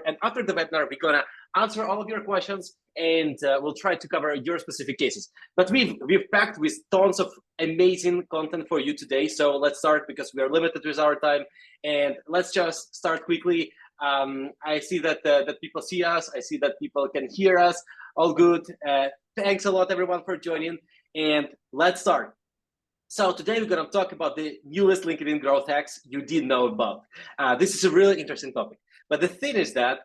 And after the webinar, we're gonna answer all of your questions, and we'll try to cover your specific cases. But we've packed with tons of amazing content for you today. So let's start, because we are limited with our time, and let's just start quickly. I see that that people see us. I see that people can hear us. All good. Thanks a lot, everyone, for joining. And let's start. So today we're going to talk about the newest LinkedIn growth hacks you didn't know about. This is a really interesting topic. But the thing is that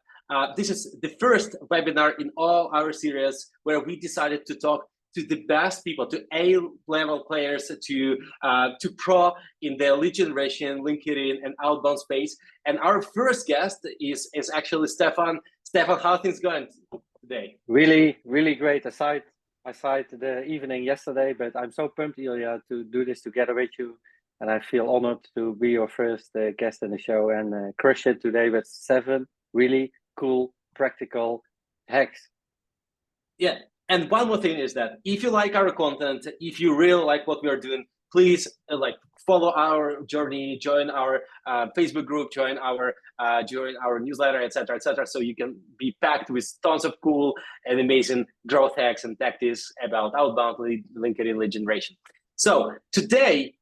this is the first webinar in all our series where we decided to talk to the best people, to A-level players, to pro in the lead generation, LinkedIn, and outbound space. And our first guest is actually Stefan. Stefan, how are things going today? Really, really great. Aside the evening yesterday, but I'm so pumped, Ilya, to do this together with you. And I feel honored to be your first guest in the show and crush it today with 7 really cool, practical hacks. Yeah. And one more thing is that if you like our content, if you really like what we are doing, please follow our journey, join our Facebook group, join our newsletter, etc., so you can be packed with tons of cool and amazing growth hacks and tactics about outbound LinkedIn lead generation. So today,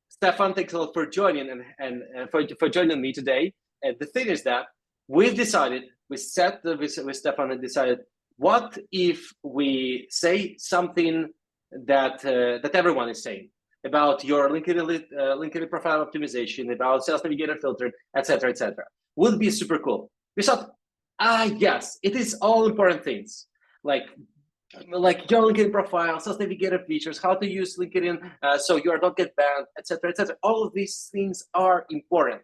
Stefan, thanks a lot for joining and for joining me today. And the thing is that we've decided, with Stefan and decided, what if we say something that everyone is saying about your LinkedIn profile optimization, about sales navigator filter, etc., would be super cool. We thought, yes, it is all important things like your LinkedIn profile, sales navigator features, how to use LinkedIn so you don't get banned, etc. All of these things are important,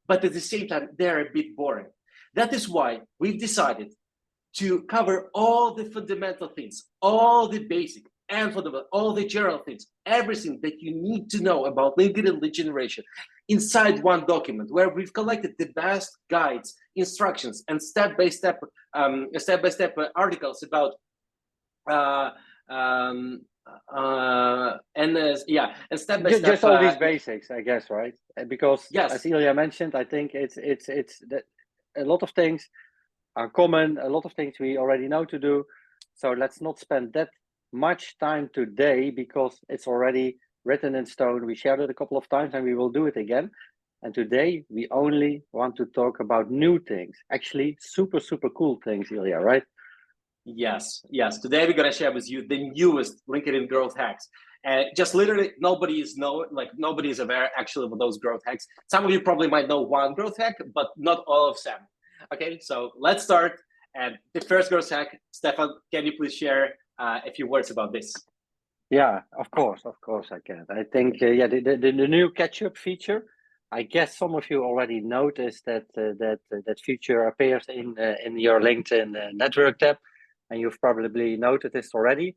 but at the same time, they're a bit boring. That is why we've decided to cover all the fundamental things, all the basic and fundamental, all the general things, everything that you need to know about LinkedIn lead generation inside one document, where we've collected the best guides, instructions, and step-by-step articles about and step-by-step. Just all these basics, I guess, right? Because yes, as Ilya mentioned, I think it's that a lot of things are common, a lot of things we already know to do. So let's not spend that much time today, because it's already written in stone. We shared it a couple of times and we will do it again. And today we only want to talk about new things, actually super cool things, Ilya, right? Yes. Today we're gonna share with you the newest LinkedIn growth hacks. Just literally nobody is aware actually of those growth hacks. Some of you probably might know one growth hack, but not all of them. Okay, so let's start. And the first growth hack, Stefan, can you please share a few words about this? Yeah, of course I can. I think the new catch-up feature. I guess some of you already noticed that that feature appears in your LinkedIn network tab, and you've probably noted this already.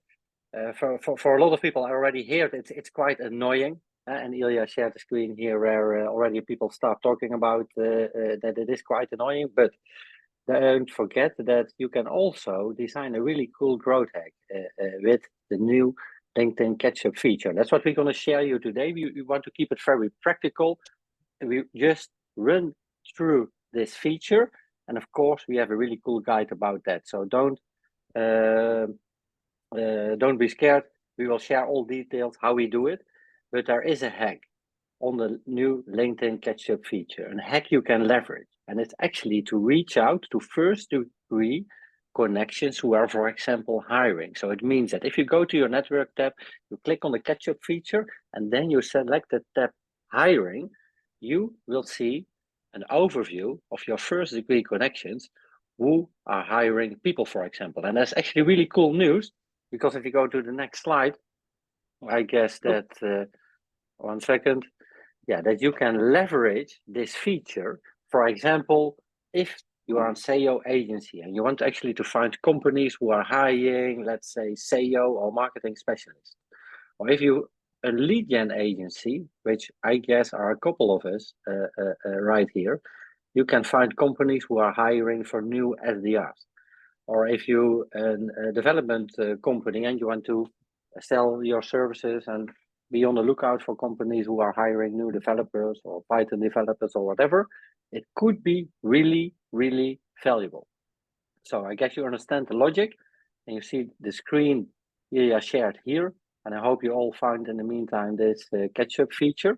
For a lot of people, I already hear it. It's quite annoying. And Ilya shared the screen here where already people start talking about that it is quite annoying. But don't forget that you can also design a really cool growth hack with the new LinkedIn catch-up feature. That's what we're going to share you today. We want to keep it very practical. We just run through this feature, and of course we have a really cool guide about that. So don't be scared. We will share all details how we do it, but there is a hack on the new LinkedIn catch-up feature, a hack you can leverage, and it's actually to reach out to first-degree connections who are, for example, hiring. So it means that if you go to your network tab, you click on the catch-up feature, and then you select the tab hiring, you will see an overview of your first-degree connections who are hiring people, for example. And that's actually really cool news, because if you go to the next slide, I guess that, 1 second, that you can leverage this feature. For example, if you are an SEO agency and you want actually to find companies who are hiring, let's say, SEO or marketing specialists, or if you a lead gen agency, which I guess are a couple of us right here, you can find companies who are hiring for new SDRs. Or if you a development company and you want to sell your services and be on the lookout for companies who are hiring new developers or Python developers or whatever, it could be really valuable. So I guess you understand the logic, and you see the screen Ilya shared here. And I hope you all found in the meantime this catch-up feature.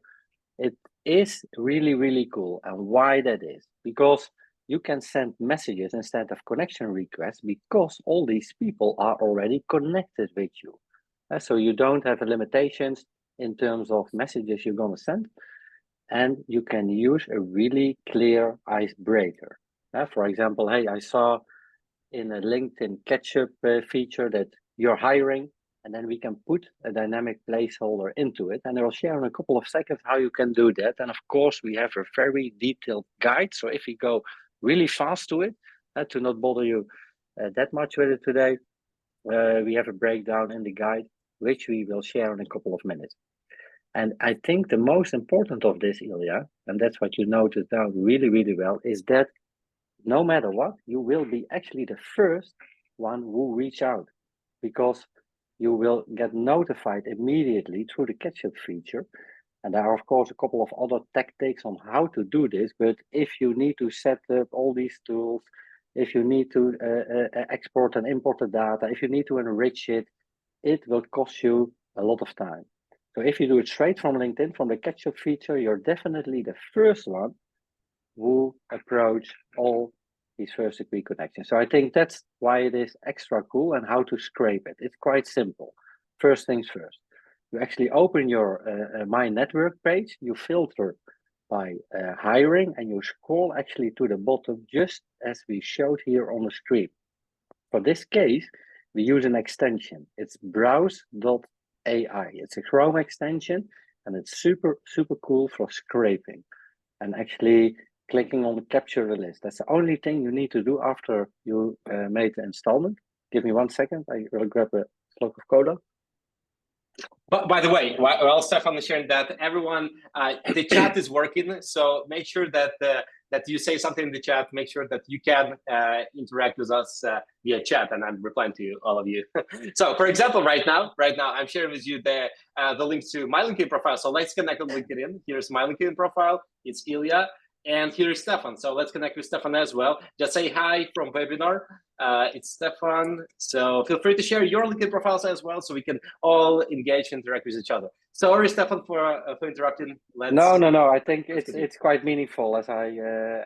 It is really, really cool. And why that is? Because you can send messages instead of connection requests because all these people are already connected with you. So you don't have limitations in terms of messages you're going to send. And you can use a really clear icebreaker. For example, hey, I saw in a LinkedIn catch-up feature that you're hiring, and then we can put a dynamic placeholder into it. And I will share in a couple of seconds how you can do that. And of course, we have a very detailed guide. So if we go really fast to it, to not bother you that much with it today, we have a breakdown in the guide, which we will share in a couple of minutes. And I think the most important of this, Ilya, and that's what you noted down really, really well, is that no matter what, you will be actually the first one who reach out, because you will get notified immediately through the catch-up feature. And there are, of course, a couple of other tactics on how to do this. But if you need to set up all these tools, if you need to export and import the data, if you need to enrich it, it will cost you a lot of time. So if you do it straight from LinkedIn, from the catch-up feature, you're definitely the first one who approach all these first degree connections. So I think that's why it is extra cool and how to scrape it. It's quite simple. First things first. You actually open your My Network page, you filter by hiring, and you scroll actually to the bottom, just as we showed here on the screen. For this case, we use an extension. It's browse.ai. It's a Chrome extension, and it's super, super cool for scraping and actually clicking on capture the list. That's the only thing you need to do after you made the installment. Give me 1 second. I will grab a slug of cola. But by the way, while Stefan is sharing that, everyone, the chat is working. So make sure that that you say something in the chat. Make sure that you can interact with us via chat, and I'm replying to you, all of you. So, for example, right now, I'm sharing with you the links to my LinkedIn profile. So let's connect on LinkedIn. Here's my LinkedIn profile. It's Ilya. And here's Stefan. So let's connect with Stefan as well. Just say hi from webinar. It's Stefan. So feel free to share your LinkedIn profiles as well, so we can all engage and interact with each other. Sorry, Stefan, for interrupting. No. I think it's quite meaningful, as I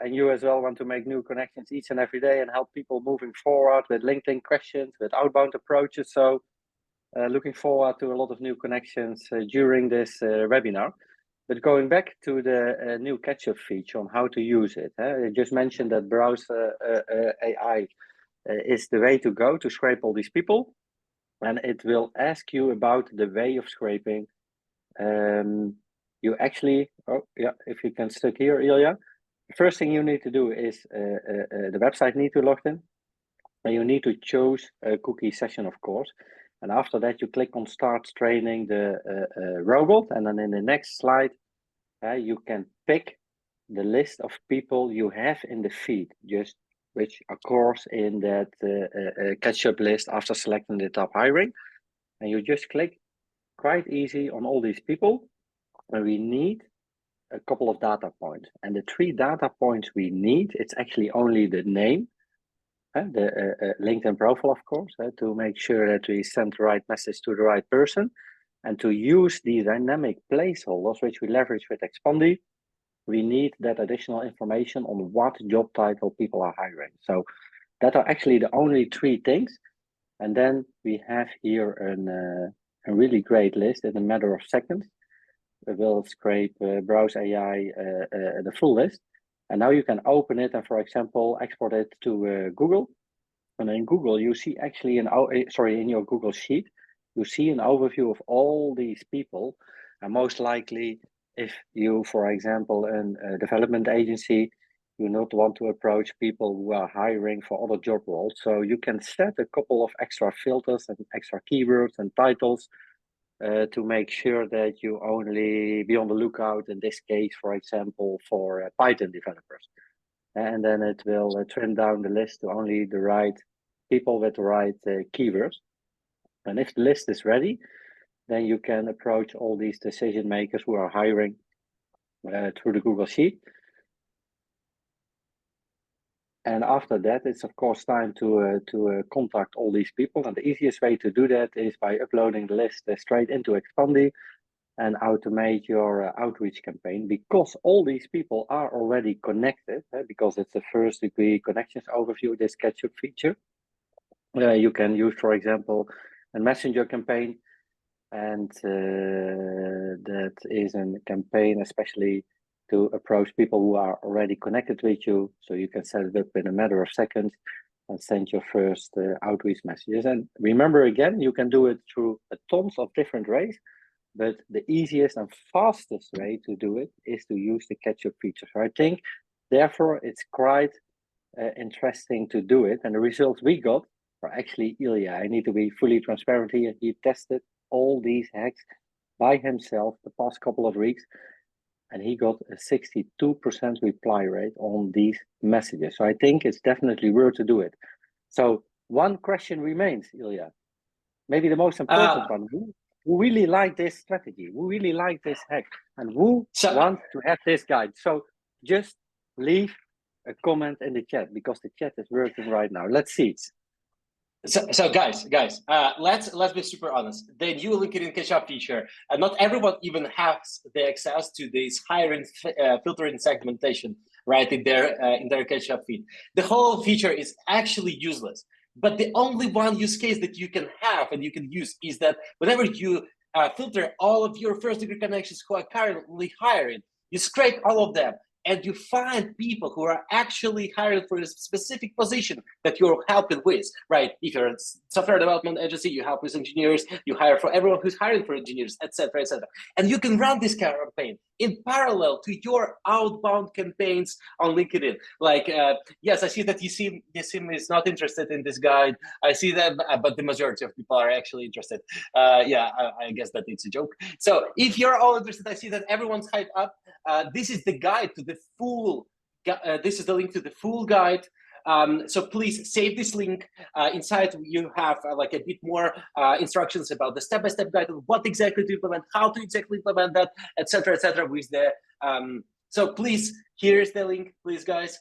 and you as well want to make new connections each and every day and help people moving forward with LinkedIn questions, with outbound approaches. So looking forward to a lot of new connections during this webinar. But going back to the new catch-up feature on how to use it, I just mentioned that Browse AI is the way to go to scrape all these people, and it will ask you about the way of scraping. You actually, if you can stick here, Ilya, the first thing you need to do is the website need to log in, and you need to choose a cookie session, of course. And after that, you click on Start Training the robot, and then in the next slide, you can pick the list of people you have in the feed, just which of course in that catch-up list after selecting the top hiring, and you just click quite easy on all these people, and we need a couple of data points. And the 3 data points we need, it's actually only the name, the LinkedIn profile, of course, to make sure that we send the right message to the right person, and to use the dynamic placeholders, which we leverage with Expandi, we need that additional information on what job title people are hiring. So that are actually the only 3 things. And then we have here a really great list in a matter of seconds. We will scrape Browse AI, the full list. And now you can open it and, for example, export it to Google. And in Google, you see actually in your Google Sheet, you see an overview of all these people. And most likely, if you, for example, a development agency, you not want to approach people who are hiring for other job roles. So you can set a couple of extra filters and extra keywords and titles to make sure that you only be on the lookout, in this case, for example, for Python developers. And then it will trim down the list to only the right people with the right keywords. And if the list is ready, then you can approach all these decision makers who are hiring through the Google Sheet. And after that, it's of course time to contact all these people. And the easiest way to do that is by uploading the list straight into Expandi and automate your outreach campaign, because all these people are already connected, because it's a first degree connections overview, this ketchup feature. You can use, for example, a messenger campaign, and that is a campaign especially to approach people who are already connected with you, so you can set it up in a matter of seconds and send your first outreach messages. And remember, again, you can do it through tons of different ways, but the easiest and fastest way to do it is to use the catch-up feature. So I think, therefore, it's quite interesting to do it. And the results we got are actually Ilya. I need to be fully transparent here. He tested all these hacks by himself the past couple of weeks, and he got a 62% reply rate on these messages. So I think it's definitely worth to do it. So one question remains, Ilya. Maybe the most important one. Who really like this strategy? Who really like this hack? And who wants to have this guide? So just leave a comment in the chat, because the chat is working right now. Let's see. So guys, let's be super honest. The new LinkedIn catch-up feature, and not everyone even has the access to this hiring filtering segmentation, right, in their catch-up feed. The whole feature is actually useless. But the only one use case that you can have and you can use is that whenever you filter all of your first-degree connections who are currently hiring, you scrape all of them, and you find people who are actually hired for a specific position that you're helping with, right? If you're a software development agency, you help with engineers, you hire for everyone who's hiring for engineers, etc., etc. And you can run this campaign in parallel to your outbound campaigns on LinkedIn. Like, yes, I see that Yasim is not interested in this guide. I see that, but the majority of people are actually interested. Yeah, I guess that it's a joke. So if you're all interested, I see that everyone's hyped up. This is the guide to the full. This is the link to the full guide. So please save this link. Inside you have like a bit more instructions about the step-by-step guide of what exactly to implement, how to exactly implement that, etc., etc. With the so please, here's the link, please, guys.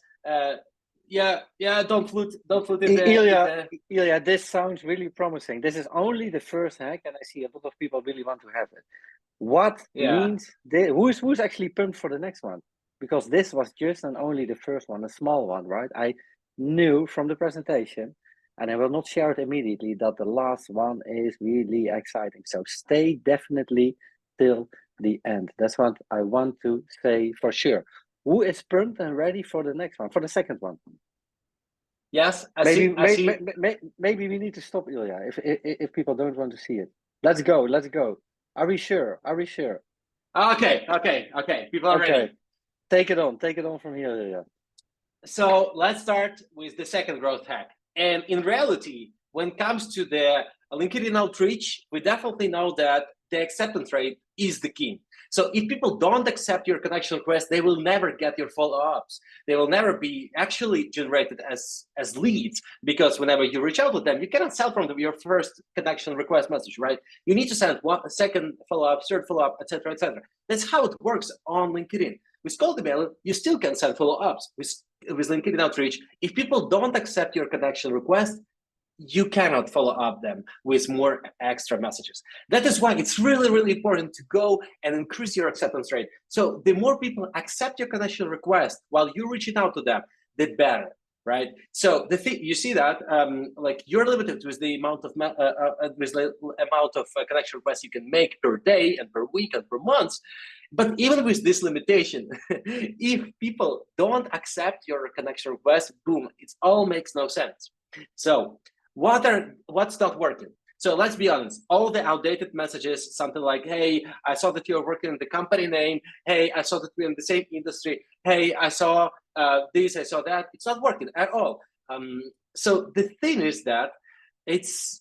Yeah, don't float in the. Ilya, this sounds really promising. This is only the first hack, and I see a lot of people really want to have it. What means this? Who's actually pumped for the next one? Because this was just and only the first one, a small one, right? I knew from the presentation, and I will not share it immediately, that the last one is really exciting. So stay definitely till the end. That's what I want to say for sure. Who is pumped and ready for the next one, for the second one? Yes, maybe we need to stop, Ilya, if people don't want to see it. Let's go. Are we sure? Okay. People are ready. Take it on from here, Ilya. So let's start with the second growth hack. And in reality, when it comes to the LinkedIn outreach, we definitely know that the acceptance rate is the key. So if people don't accept your connection request, they will never get your follow-ups. They will never be actually generated as leads, because whenever you reach out to them, you cannot sell from your first connection request message, right? You need to send a second follow-up, third follow-up, etc., etc. That's how it works on LinkedIn. With cold email, you still can send follow-ups. With LinkedIn outreach, if people don't accept your connection request, you cannot follow up them with more extra messages. That is why it's really, really important to go and increase your acceptance rate. So the more people accept your connection request while you're reaching out to them, the better, right? So the thing, you see that like you're limited with the amount of connection requests you can make per day and per week and per month. But even with this limitation, if people don't accept your connection request, boom, it all makes no sense. So what's not working? So let's be honest, all the outdated messages, something like, hey, I saw that you're working in the company name. Hey, I saw that we're in the same industry. Hey, I saw this, I saw that. It's not working at all. So the thing is that it's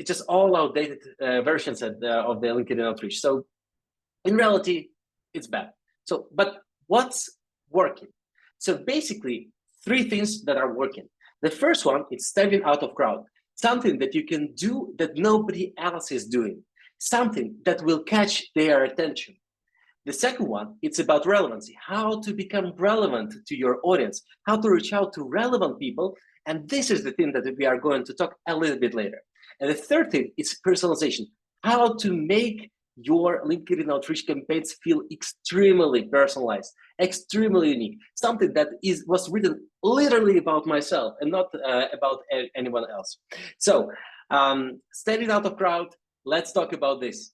just all outdated versions of the LinkedIn outreach. So in reality, it's bad. So, but what's working? So basically, three things that are working. The first one is standing out of crowd, something that you can do that nobody else is doing, something that will catch their attention. The second one, it's about relevancy, how to become relevant to your audience, how to reach out to relevant people. And this is the thing that we are going to talk a little bit later. And the third thing is personalization, how to make your LinkedIn outreach campaigns feel extremely personalized, extremely unique, something that was written literally about myself and not about anyone else. So standing out of crowd, let's talk about this.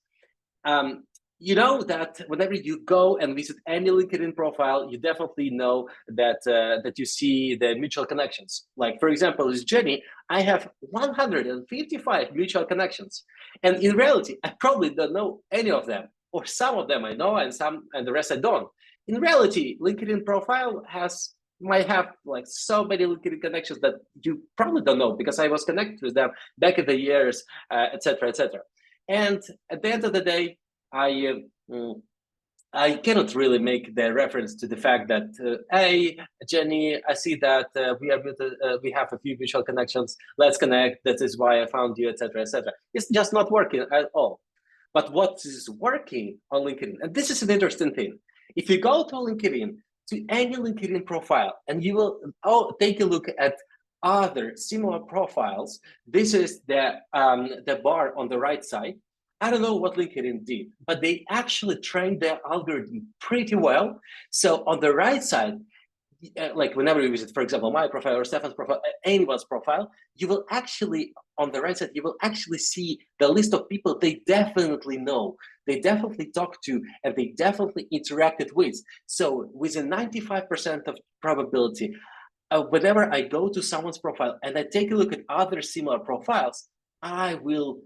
You know that whenever you go and visit any LinkedIn profile, you definitely know that that you see the mutual connections. Like, for example, with Jenny, I have 155 mutual connections, and in reality, I probably don't know any of them, or some of them I know, and the rest I don't. In reality, LinkedIn profile might have like so many LinkedIn connections that you probably don't know because I was connected with them back in the years, etc., etc. And at the end of the day, I cannot really make the reference to the fact that, hey, Jenny, I see that we have a few mutual connections. Let's connect. That is why I found you, etc., etc. It's just not working at all. But what is working on LinkedIn, and this is an interesting thing. If you go to LinkedIn, to any LinkedIn profile, and you will take a look at other similar profiles, this is the bar on the right side. I don't know what LinkedIn did, but they actually trained their algorithm pretty well. So on the right side, like whenever you visit, for example, my profile or Stefan's profile, anyone's profile, you will actually, on the right side, you will actually see the list of people they definitely know, they definitely talk to, and they definitely interacted with. So with a 95% of probability, whenever I go to someone's profile and I take a look at other similar profiles, I will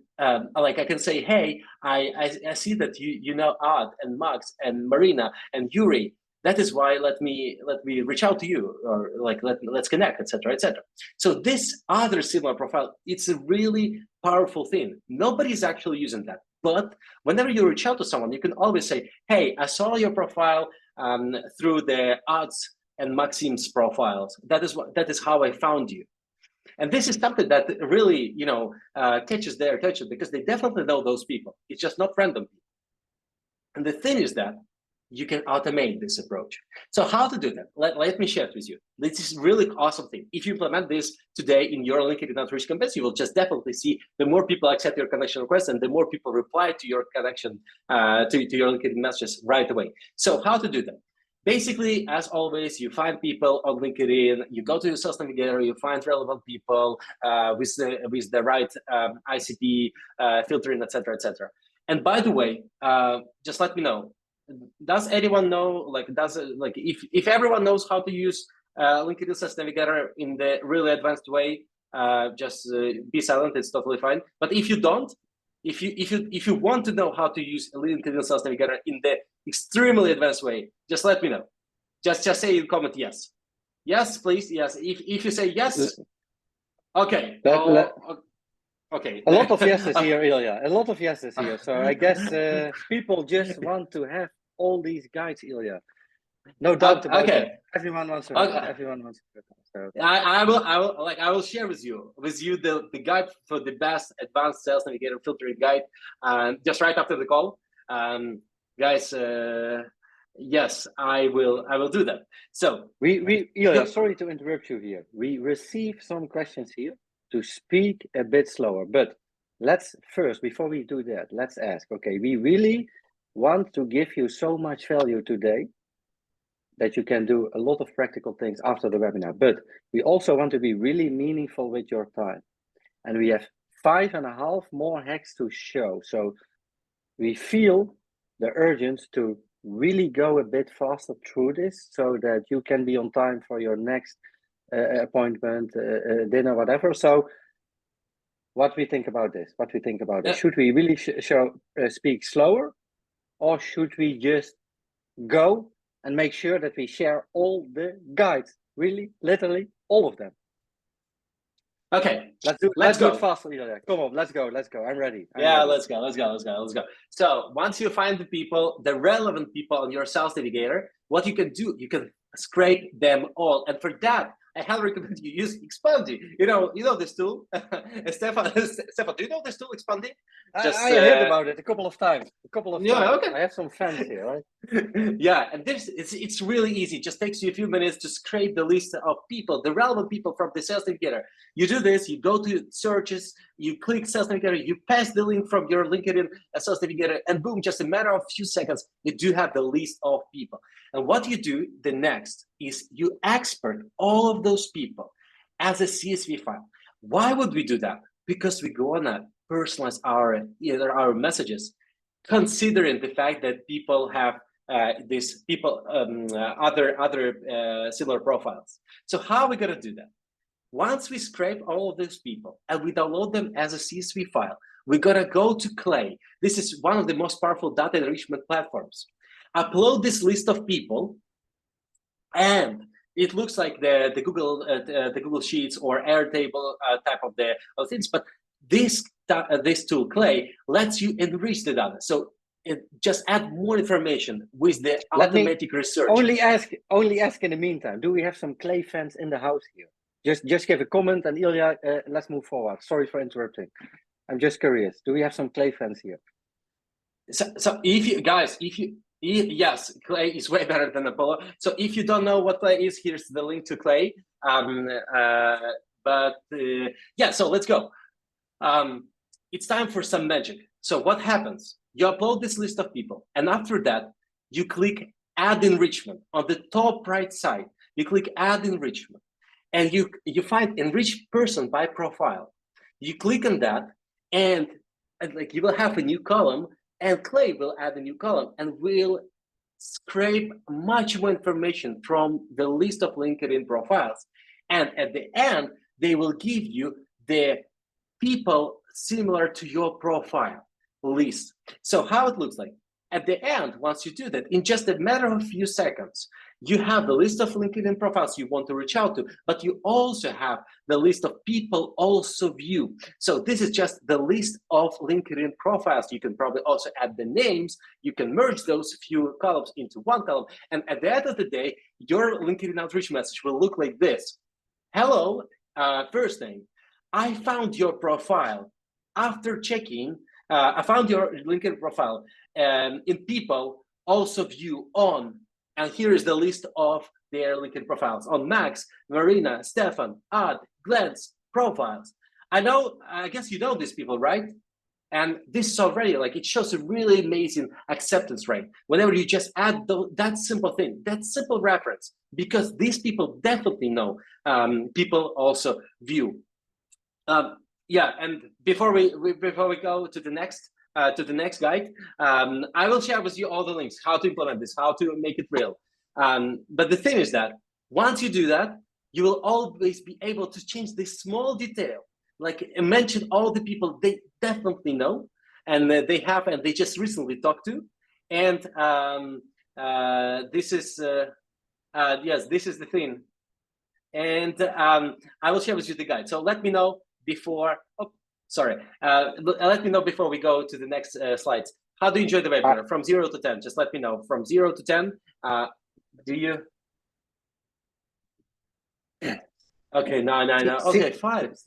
like I can say, hey, I see that you know Odd and Max and Marina and Yuri. That is why let me reach out to you, or like let's connect, etc., etc. So this other similar profile, it's a really powerful thing. Nobody's actually using that, but whenever you reach out to someone, you can always say, hey, I saw your profile through the Odds and Maxime's profiles. That is how I found you. And this is something that really, catches their attention because they definitely know those people. It's just not random people. And the thing is that you can automate this approach. So how to do that? Let me share it with you. This is really awesome thing. If you implement this today in your LinkedIn outreach campaigns, you will just definitely see the more people accept your connection request and the more people reply to your connection, to your LinkedIn messages right away. So how to do that? Basically, as always, you find people on LinkedIn, you go to your sales navigator, you find relevant people with the right ICP filtering, etc., etc. And by the way, just let me know, does anyone know, if everyone knows how to use LinkedIn Sales Navigator in the really advanced way, just be silent, it's totally fine. But if you don't, if you want to know how to use LinkedIn Sales Navigator in the extremely advanced way, just let me know. Just say in comment yes. Yes, please, yes. If you say yes, okay. Okay. A lot of yeses here, Ilya. A lot of yeses here. So I guess people just want to have all these guides, Ilya. No doubt about it. Everyone wants to have it. Everyone wants to have it. So. I will share with you the guide for the best advanced sales navigator filtering guide, just right after the call. Guys, yes, I will do that. So Ilya, sorry to interrupt you here. We receive some questions here to speak a bit slower, but let's first, before we do that, let's ask, okay, we really want to give you so much value today that you can do a lot of practical things after the webinar, but we also want to be really meaningful with your time. And we have 5.5 more hacks to show. So we feel the urgency to really go a bit faster through this so that you can be on time for your next appointment, dinner, whatever. So what we think about this? Should we really speak slower, or should we just go and make sure that we share all the guides, really, literally all of them? Okay, let's do it faster. Come on, let's go. I'm ready. Let's go. So once you find the relevant people on your sales navigator, what you can do, you can scrape them all. And for that, I highly recommend you use Expandi. You know this tool. Stefan, do you know this tool, Expandi? I heard about it a couple of times. Yeah, okay. I have some fans here, right? Yeah, and it's really easy. It just takes you a few minutes to scrape the list of people, the relevant people from the sales navigator. You do this, you go to searches, you click sales navigator, you pass the link from your LinkedIn sales navigator, and boom, just a matter of a few seconds, you do have the list of people. And what you do the next is you export all of those people as a CSV file. Why would we do that? Because we go on a personalize our messages, considering the fact that people have other similar profiles. So how are we going to do that? Once we scrape all of those people and we download them as a CSV file, we're going to go to Clay. This is one of the most powerful data enrichment platforms. Upload this list of people, and it looks like the Google Sheets or Airtable type of things. But this tool, Clay, lets you enrich the data. So it just add more information with the automatic research. Only ask in the meantime, do we have some Clay fans in the house here? Just give a comment, and Ilya, let's move forward. Sorry for interrupting. I'm just curious. Do we have some Clay fans here? So if you guys, yes, Clay is way better than Apollo. So if you don't know what Clay is, here's the link to Clay. Yeah, so let's go. It's time for some magic. So what happens? You upload this list of people, and after that, you click Add Enrichment on the top right side. You click Add Enrichment, and you find Enrich Person by Profile. You click on that, and like you will have a new column, and Clay will add a new column, and will scrape much more information from the list of LinkedIn profiles. And at the end, they will give you the people similar to your profile list. So how it looks like. At the end, once you do that, in just a matter of a few seconds, you have the list of LinkedIn profiles you want to reach out to, but you also have the list of people also view. So this is just the list of LinkedIn profiles. You can probably also add the names. You can merge those few columns into one column. And at the end of the day, your LinkedIn outreach message will look like this. Hello, first name. I found your profile. After checking, I found your LinkedIn profile in people also view on, and here is the list of their LinkedIn profiles on Max, Marina, Stefan, Ad, Glenn's profiles. I guess you know these people, right? And this is already like, it shows a really amazing acceptance rate whenever you just add that simple thing, that simple reference, because these people definitely know people also view. Yeah, and before we go to the next guide, I will share with you all the links, how to implement this, how to make it real. But the thing is that once you do that, you will always be able to change this small detail, like mention all the people they definitely know, and they just recently talked to, and this is the thing. And I will share with you the guide. So let me know before. Let me know before we go to the next slides. How do you enjoy the webinar from 0 to 10? Just let me know from 0 to 10. Do you? Okay, no. Okay, 5.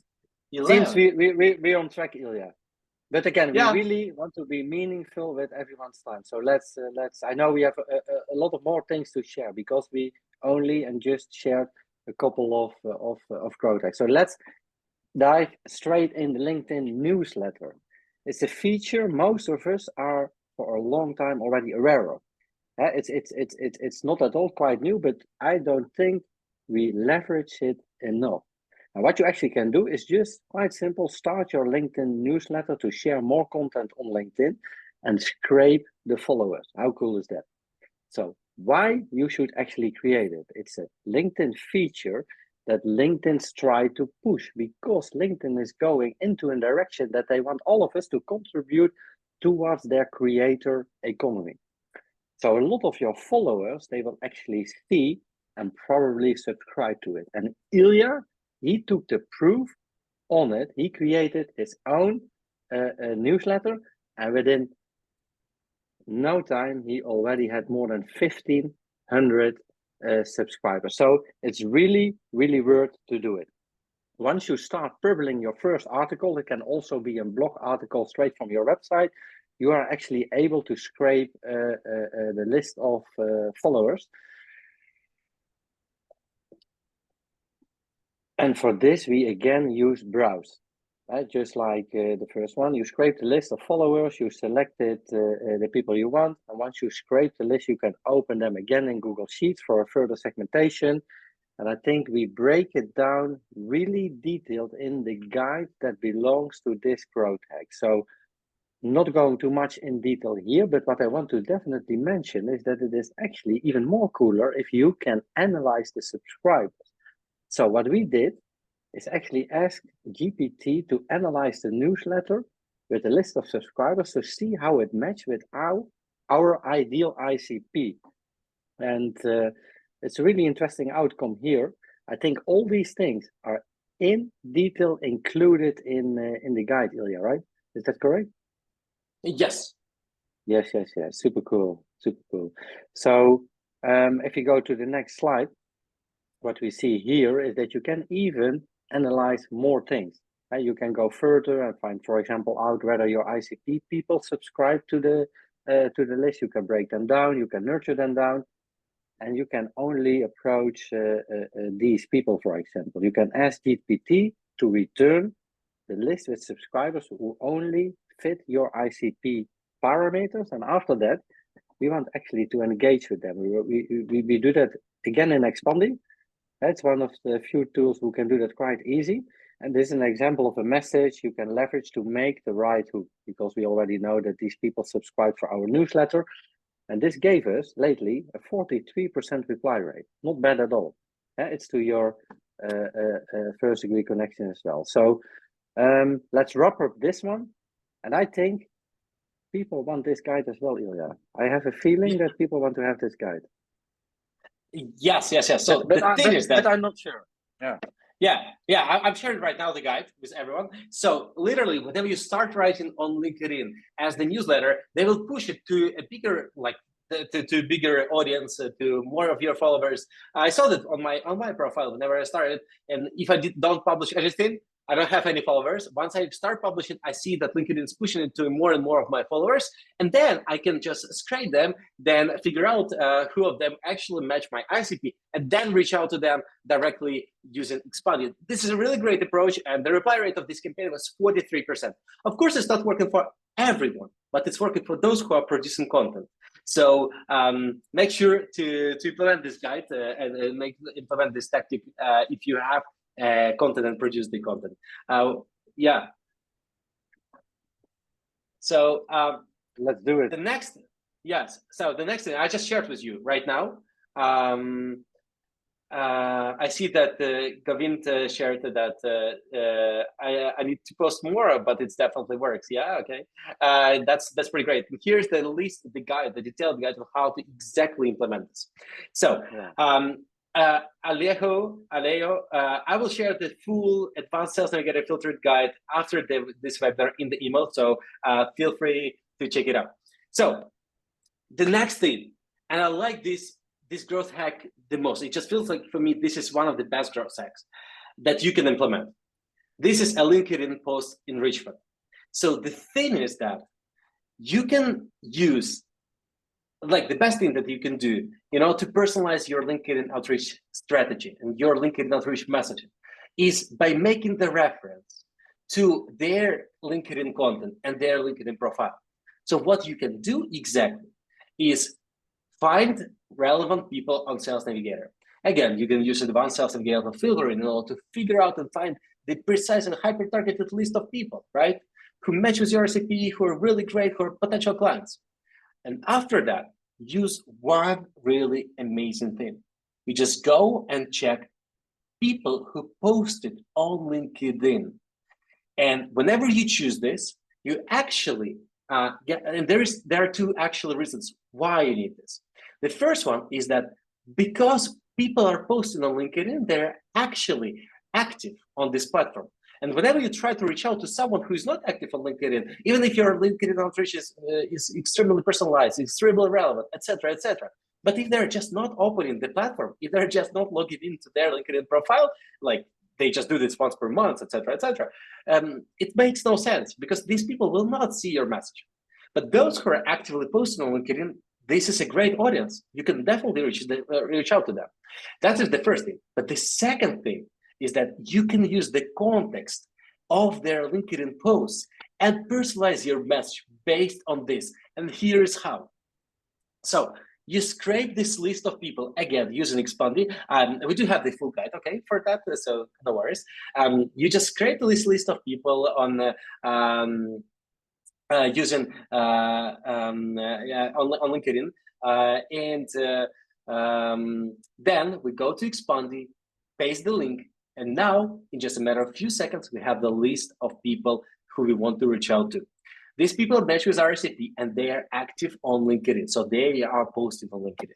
11. Seems we're on track, Ilya. But again, we really want to be meaningful with everyone's time. So let's. I know we have a lot of more things to share because we only and just shared a couple of growth hacks. So let's dive straight in the LinkedIn newsletter. It's a feature most of us are for a long time already aware of. It's not at all quite new, but I don't think we leverage it enough. And what you actually can do is just quite simple, start your LinkedIn newsletter to share more content on LinkedIn and scrape the followers. How cool is that? So why you should actually create it? It's a LinkedIn feature that LinkedIn's try to push, because LinkedIn is going into a direction that they want all of us to contribute towards their creator economy. So a lot of your followers, they will actually see and probably subscribe to it. And Ilya, he took the proof on it. He created his own newsletter, and within no time, he already had more than 1,500 subscribers. So it's really, really worth to do it. Once you start publishing your first article, it can also be a blog article straight from your website. You are actually able to scrape the list of followers. And for this, we again use browse. Just like the first one, you scrape the list of followers, you selected the people you want, and once you scrape the list, you can open them again in Google Sheets for a further segmentation. And I think we break it down really detailed in the guide that belongs to this growth hack. So not going too much in detail here, but what I want to definitely mention is that it is actually even more cooler if you can analyze the subscribers. So what we did is actually ask GPT to analyze the newsletter with a list of subscribers to see how it matched with our ideal ICP. And it's a really interesting outcome here. I think all these things are in detail included in the guide, Ilya, right? Is that correct? Yes. Yes. Super cool. So if you go to the next slide, what we see here is that you can even analyze more things. You can go further and find, for example, out whether your ICP people subscribe to the list. You can break them down, you can nurture them down, and you can only approach these people, for example. You can ask GPT to return the list with subscribers who only fit your ICP parameters, and after that, we want actually to engage with them. We do that again in Expandi. That's one of the few tools who can do that quite easy. And this is an example of a message you can leverage to make the right hook, because we already know that these people subscribe for our newsletter. And this gave us lately a 43% reply rate. Not bad at all. It's to your first degree connection as well. So let's wrap up this one. And I think people want this guide as well, Ilya. I have a feeling that people want to have this guide. Yes. So the thing is that I'm not sure. I'm sharing right now the guide with everyone. So literally, whenever you start writing on LinkedIn as the newsletter, they will push it to a bigger, to bigger audience, to more of your followers. I saw that on my profile whenever I started, and if I don't publish anything, I don't have any followers. Once I start publishing, I see that LinkedIn is pushing it to more and more of my followers. And then I can just scrape them, then figure out who of them actually match my ICP, and then reach out to them directly using Expandi. This is a really great approach. And the reply rate of this campaign was 43%. Of course, it's not working for everyone, but it's working for those who are producing content. So make sure to implement this guide and implement this tactic if you have content and produce the content. So let's do it. So the next thing I just shared with you right now. I see that Govind shared that I need to post more, but it definitely works. Yeah, okay, that's pretty great. And here's the list, the detailed guide of how to exactly implement this. So. Alejo, I will share the full Advanced Sales Navigator filtered guide after this webinar in the email, so feel free to check it out. So the next thing, and I like this growth hack the most. It just feels like, for me, this is one of the best growth hacks that you can implement. This is a LinkedIn post enrichment. So the thing is that you can use, like, the best thing that you can do, to personalize your LinkedIn outreach strategy and your LinkedIn outreach messaging is by making the reference to their LinkedIn content and their LinkedIn profile. So what you can do exactly is find relevant people on Sales Navigator. Again, you can use Advanced Sales Navigator filtering in order to figure out and find the precise and hyper-targeted list of people, right? Who match with your RCP, who are really great, who are potential clients. And after that, use one really amazing thing. You just go and check people who posted on LinkedIn. And whenever you choose this, you actually and there are two actual reasons why you need this. The first one is that because people are posting on LinkedIn, they're actually active on this platform. And whenever you try to reach out to someone who is not active on LinkedIn, even if your LinkedIn outreach is extremely personalized, extremely relevant, etc., But if they're just not opening the platform, if they're just not logging into their LinkedIn profile, like they just do this once per month, etc., it makes no sense because these people will not see your message. But those who are actively posting on LinkedIn, this is a great audience. You can definitely reach out to them. That is the first thing. But the second thing is that you can use the context of their LinkedIn posts and personalize your message based on this. And here is how. So you scrape this list of people, again, using Expandi. We do have the full guide, okay, for that, so no worries. You just scrape this list of people on using on LinkedIn, then we go to Expandi, paste the link, and now in just a matter of a few seconds, we have the list of people who we want to reach out to. These people match with RSVP and they are active on LinkedIn, so they are posting on LinkedIn.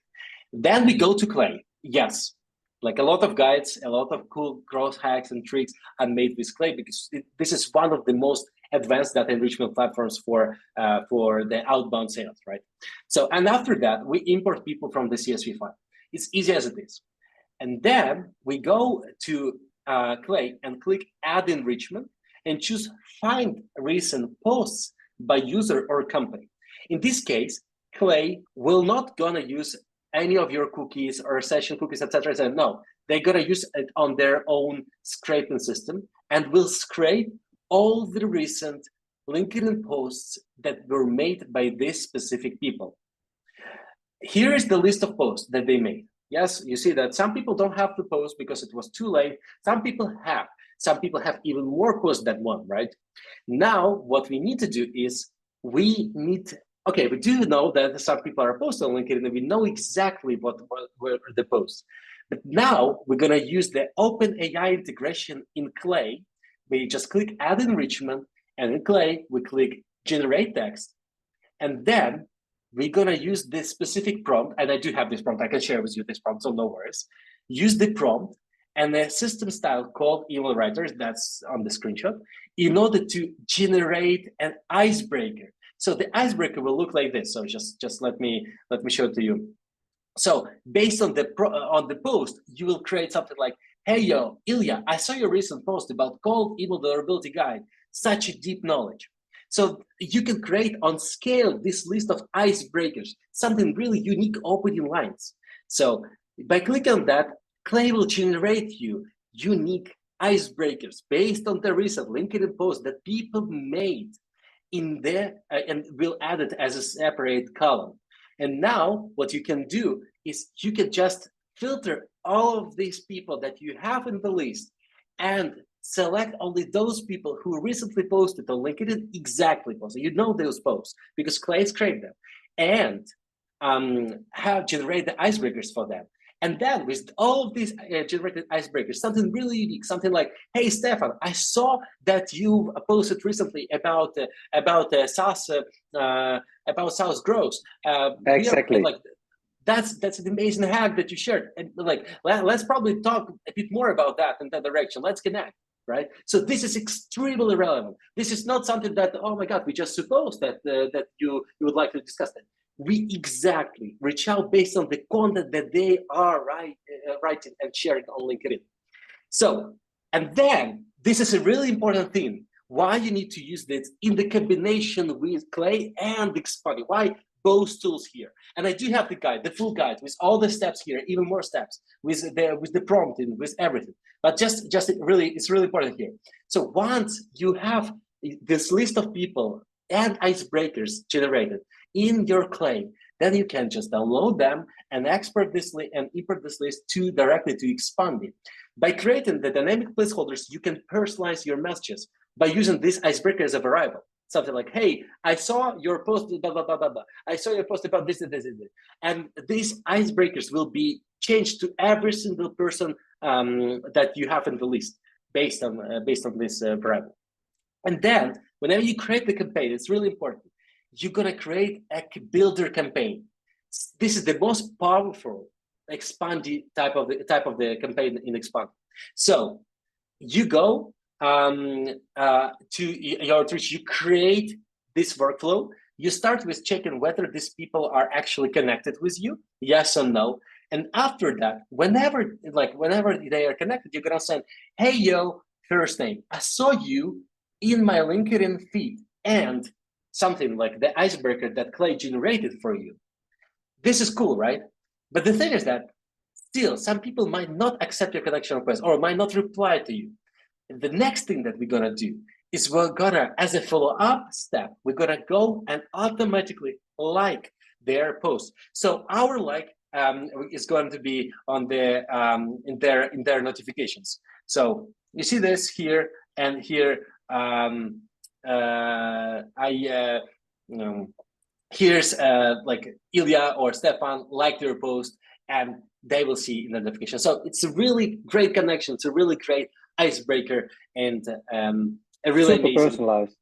Then we go to Clay. Yes, like a lot of guides, a lot of cool growth hacks and tricks are made with Clay because this is one of the most advanced data enrichment platforms for the outbound sales, right? So, and after that, we import people from the CSV file. It's easy as it is. And then we go to Clay and click Add Enrichment and choose Find Recent Posts by user or company. In this case, Clay will not gonna use any of your cookies or session cookies, etc. No, they're gonna use it on their own scraping system and will scrape all the recent LinkedIn posts that were made by this specific people. Here is the list of posts that they made. Yes, you see that some people don't have to post because it was too late. Some people have. Some people have even more posts than one, right? Now, what we need to do is we do know that some people are posting on LinkedIn and we know exactly what were the posts. But now we're gonna use the OpenAI integration in Clay. We just click Add Enrichment, and in Clay, we click Generate Text. And then we're gonna use this specific prompt, and I do have this prompt, I can share with you this prompt, so no worries. Use the prompt and a system style called email writers, that's on the screenshot, in order to generate an icebreaker. So the icebreaker will look like this. So just let me show it to you. So based on the post, you will create something like, hey, yo, Ilya, I saw your recent post about cold email deliverability guide, such a deep knowledge. So you can create on scale this list of icebreakers, something really unique opening lines. So by clicking on that, Clay will generate you unique icebreakers based on the recent LinkedIn post that people made in there and will add it as a separate column. And now what you can do is you can just filter all of these people that you have in the list and select only those people who recently posted on LinkedIn exactly posted. You know those posts because Clay scraped them and have generated the icebreakers for them. And then with all of these generated icebreakers, something really unique, something like, hey, Stefan, I saw that you posted recently about SaaS growth. Exactly. That's an amazing hack that you shared. And like, let's probably talk a bit more about that in that direction. Let's connect, right? So this is extremely relevant. This is not something that, oh my God, we just suppose that that you would like to discuss that. We exactly reach out based on the content that they are writing and sharing on LinkedIn. So, and then this is a really important thing. Why you need to use this in the combination with Clay and Expandi. Why both tools here? And I do have the guide, the full guide with all the steps here, even more steps with the prompting, with everything. But just it's really important here. So once you have this list of people and icebreakers generated in your Clay, then you can just download them and export this and import this list directly to Expandi. By creating the dynamic placeholders, you can personalize your messages by using this icebreaker as a variable. Something like, hey, I saw your post, blah, blah, blah, blah, blah. I saw your post about this and this and this. And these icebreakers will be changed to every single person that you have in the list based on this variable. And then whenever you create the campaign, it's really important. You're gonna create a builder campaign. This is the most powerful Expandi type of the campaign in Expandi. So you go to your outreach, you create this workflow, you start with checking whether these people are actually connected with you, yes or no. And after that, whenever they are connected, you're gonna send, hey yo, first name, I saw you in my LinkedIn feed, and something like the icebreaker that Clay generated for you. This is cool, right? But the thing is that still some people might not accept your connection request or might not reply to you. The next thing that we're gonna do is we're gonna, as a follow-up step, we're gonna go and automatically like their post. So our like is going to be on the in their notifications. So you see this here and here. Here's like Ilya or Stefan like their post, and they will see in the notification. So it's a really great connection. It's a really great icebreaker, and a really super amazing, personalized.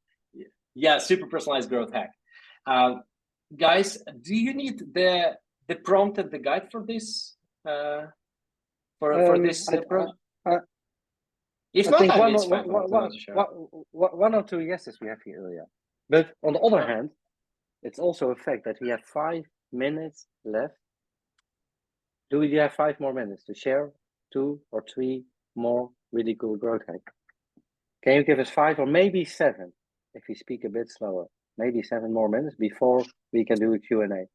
Yeah, super personalized growth hack. Guys, do you need the prompt and the guide for this? For this prompt? If I not, think I mean, it's fine. one or two yeses we have here, Ilya. But on the other hand, it's also a fact that we have 5 minutes left. Do we have 5 more minutes to share 2 or 3 more really cool growth hacks? Can you give us 5 or maybe 7 if we speak a bit slower? Maybe 7 more minutes before we can do a Q&A.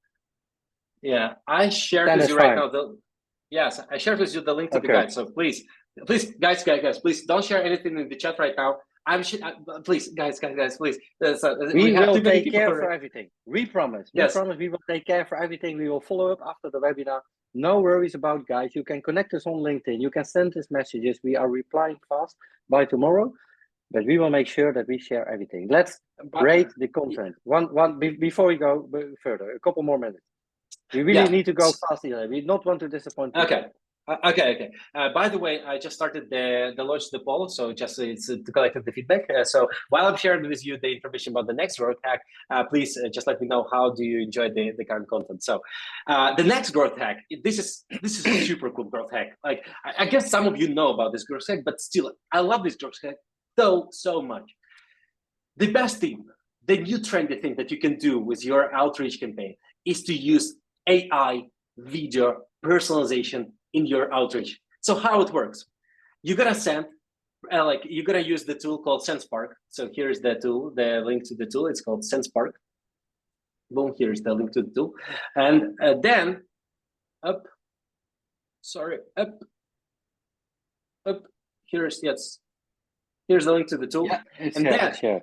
Yeah, I shared with you right now. Yes, I shared with you the link to the guide. So please, guys, please don't share anything in the chat right now. Please, guys, please. We will take care for everything. We promise. We promise we will take care for everything. We will follow up after the webinar. No worries about guys. You can connect us on LinkedIn. You can send us messages. We are replying fast by tomorrow, but we will make sure that we share everything. Let's rate the content. Before we go further, a couple more minutes. We really need to go fast here. We don't want to disappoint people. Okay. By the way, I just started the launch the poll, so just it's to collect the feedback. So while I'm sharing with you the information about the next growth hack, please just let me know how do you enjoy the current content. So the next growth hack, this is a super cool growth hack. Like I guess some of you know about this growth hack, but still, I love this growth hack so much. The best thing, the new trendy thing that you can do with your outreach campaign is to use AI video personalization in your outreach. So how it works? You're gonna send, you're gonna use the tool called SenseSpark. So here's the tool, the link to the tool. It's called SenseSpark. Boom, here's the link to the tool. And then up, here's the link to the tool. Yeah, it's shared.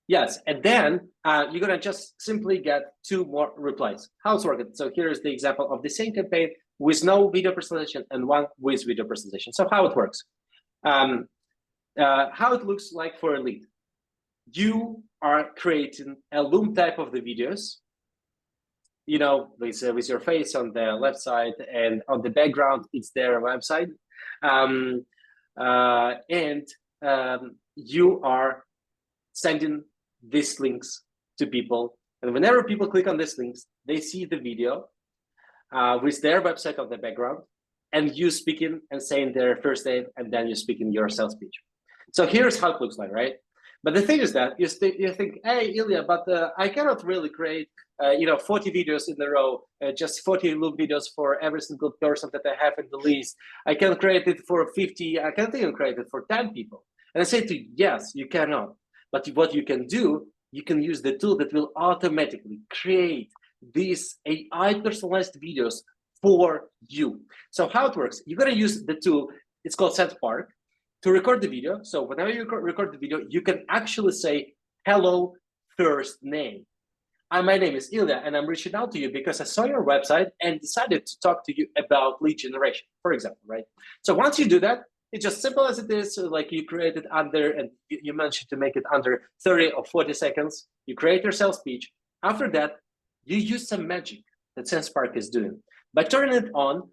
Yes, and then you're gonna just simply get 2 more replies. How it's working? So here's the example of the same campaign with no video personalization and one with video personalization. So how it works? How it looks like for a lead. You are creating a loom type of the videos, you know, with your face on the left side, and on the background, it's their website. You are sending these links to people. And whenever people click on these links, they see the video with their website on the background, and you speaking and saying their first name, and then you speaking your sales pitch. So here's how it looks like, right? But the thing is that you think, hey, Ilya, but I cannot really create 40 videos in a row, just 40 loop videos for every single person that I have in the list. I can create it for 50, I can't even create it for 10 people. And I say to you, yes, you cannot. But what you can do, you can use the tool that will automatically create these AI personalized videos for you. So how it works, you're gonna use the tool, it's called SenseSpark, to record the video. So whenever you record the video, you can actually say, hello, first name. My name is Ilya, and I'm reaching out to you because I saw your website and decided to talk to you about lead generation, for example, right? So once you do that, it's just simple as it is. So like you create it under, and you mentioned to make it under 30 or 40 seconds. You create your sales speech. After that, you use some magic that SenseSpark is doing. By turning it on,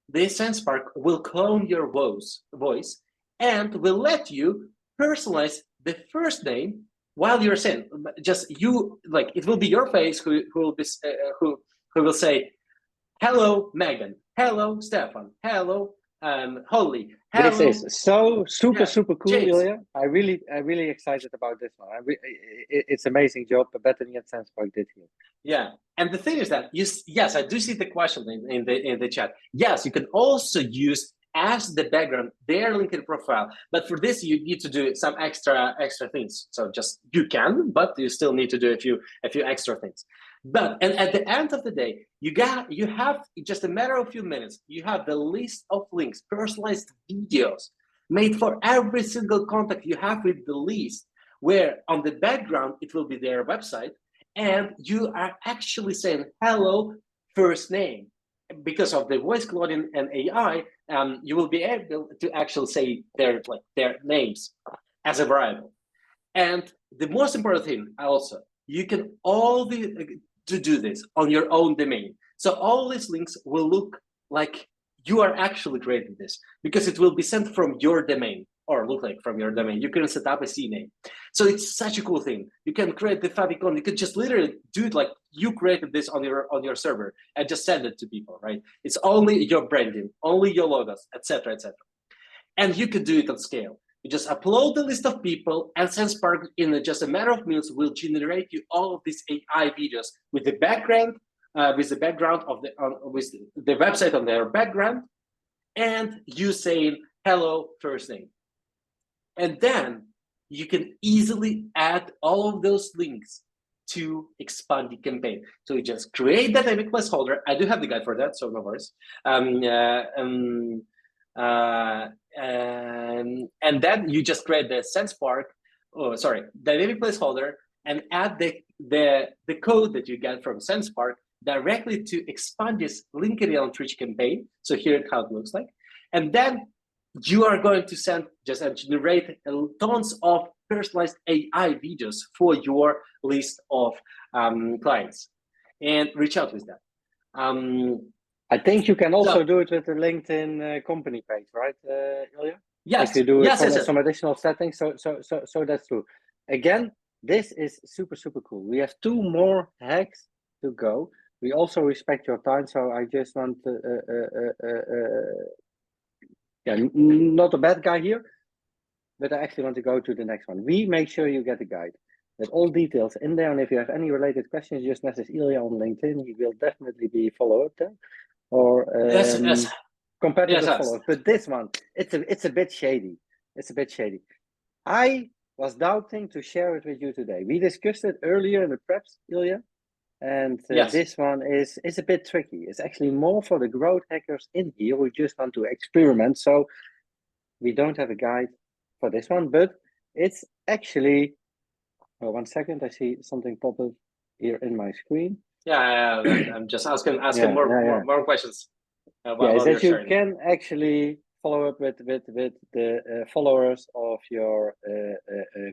the SenseSpark will clone your voice and will let you personalize the first name while you're saying, just you, like it will be your face who will say, hello, Megan, hello, Stefan, hello, Holly, This hello. is so super, Yeah, super cool, James. Ilya. I'm really excited about this one. It's amazing job, better than Senspark did here. Yeah, and the thing is that yes, I do see the question in the chat. Yes, you can also use as the background their LinkedIn profile, but for this you need to do some extra things. So just you can, but you still need to do a few extra things. But and at the end of the day, you have just a matter of a few minutes. You have the list of links, personalized videos made for every single contact you have with the list, where on the background it will be their website, and you are actually saying hello first name. Because of the voice cloning and AI, you will be able to actually say their names as a variable. And the most important thing also, you can to do this on your own domain. So all these links will look like you are actually creating this, because it will be sent from your domain, or look like from your domain. You can set up a CNAME. So it's such a cool thing. You can create the favicon. You can just literally do it like you created this on your server and just send it to people, right? It's only your branding, only your logos, etc., etc. And you could do it at scale. You just upload the list of people, and Senspark in just a matter of minutes will generate you all of these AI videos with the background, with the website on their background, and you saying hello first name. And then you can easily add all of those links to Expandi campaign. So you just create that dynamic placeholder. I do have the guide for that, so no worries. And then you just create the Senspark, dynamic placeholder, and add the code that you get from Senspark directly to Expandi's LinkedIn Outreach campaign. So here how it looks like. And then you are going to generate tons of personalized AI videos for your list of clients and reach out with that. I think you can also do it with the LinkedIn company page, right, Ilya? Yes. If you do some additional settings, so that's true. Again, this is super, super cool. We have 2 more hacks to go. We also respect your time, so I just want not a bad guy here, but I actually want to go to the next one. We make sure you get a guide with all details in there, and if you have any related questions, just message Ilya on LinkedIn. He will definitely be followed there, or competitive followers. But this one, it's a bit shady. It's a bit shady. I was doubting to share it with you today. We discussed it earlier in the preps, Ilya. And this one is a bit tricky. It's actually more for the growth hackers in here who just want to experiment. So we don't have a guide for this one, but it's actually, 1 second, I see something pop up here in my screen. Yeah, I'm just asking more questions. Is that you can actually follow up with the followers of your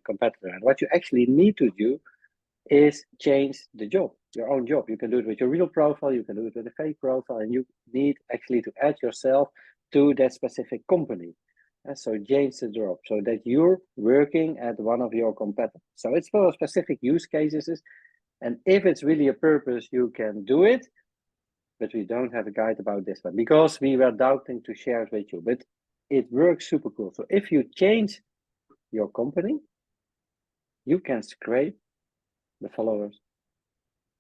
competitor. And what you actually need to do is change the job, your own job. You can do it with your real profile, you can do it with a fake profile, and you need actually to add yourself to that specific company. And so change the job so that you're working at one of your competitors. So it's for specific use cases, and if it's really a purpose, you can do it, but we don't have a guide about this one because we were doubting to share it with you, but it works super cool. So if you change your company, you can scrape the followers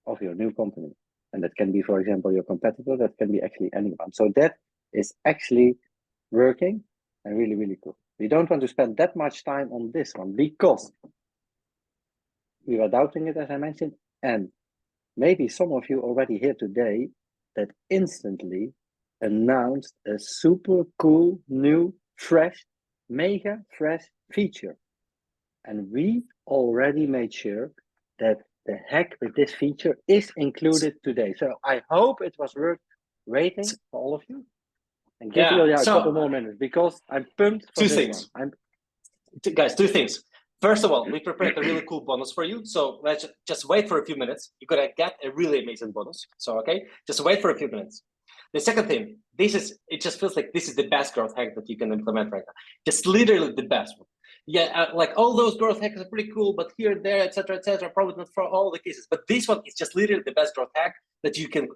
of your new company. And that can be, for example, your competitor, that can be actually anyone. So that is actually working and really, really cool. We don't want to spend that much time on this one because we were doubting it, as I mentioned, and maybe some of you already here today that instantly announced a super cool, new, fresh, mega fresh feature. And we already made sure that the hack with this feature is included today. So I hope it was worth waiting for all of you. And give Ilya a couple more minutes because I'm pumped for this one. Guys, 2 things. First of all, we prepared a really cool bonus for you. So let's just wait for a few minutes. You're going to get a really amazing bonus. So, okay, just wait for a few minutes. The second thing, it just feels like this is the best growth hack that you can implement right now. Just literally the best one. yeah, like all those growth hacks are pretty cool, but here, there, etc., etc., probably not for all the cases. But this one is just literally the best growth hack that you can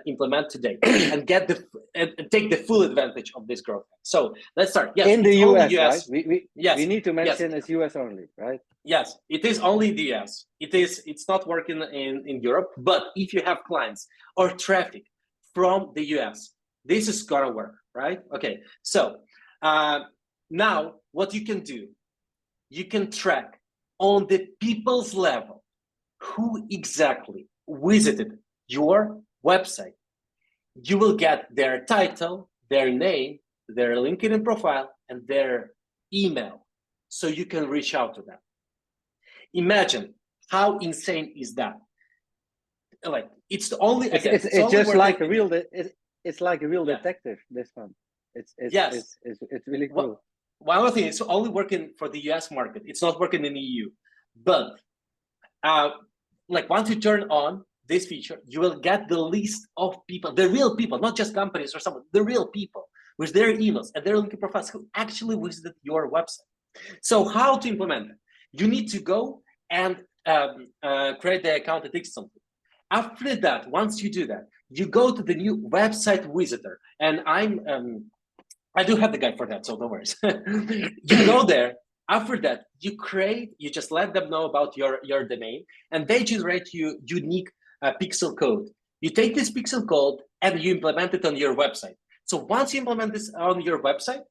implement today and get and take the full advantage of this growth hack. So let's start. Yes, in the it's US, only US. right? Yes, we need to mention yes. it's US only, right? Yes, it is only the US. It's not working in Europe, but if you have clients or traffic from the US, this is gonna work, right? Okay, so now what you can do, you can track on the people's level who exactly visited your website. You will get their title, their name, their LinkedIn profile, and their email, so you can reach out to them. Imagine how insane is that? Like, it's the only, again, it's just like a real it's like a real Yeah. detective, this one. Yes. It's really cool. One other thing, it's only working for the US market. It's not working in the EU. But like, once you turn on this feature, you will get the list of people, the real people, not just companies or someone, the real people with their emails and their LinkedIn profiles who actually visited your website. So how to implement it? You need to go and create the account at ex-Expandi. After that, once you do that, you go to the new website visitor, and I do have the guide for that, so no worries. You go there. After that, you just let them know about your domain, and they generate you unique pixel code. You take this pixel code and you implement it on your website. So once you implement this on your website,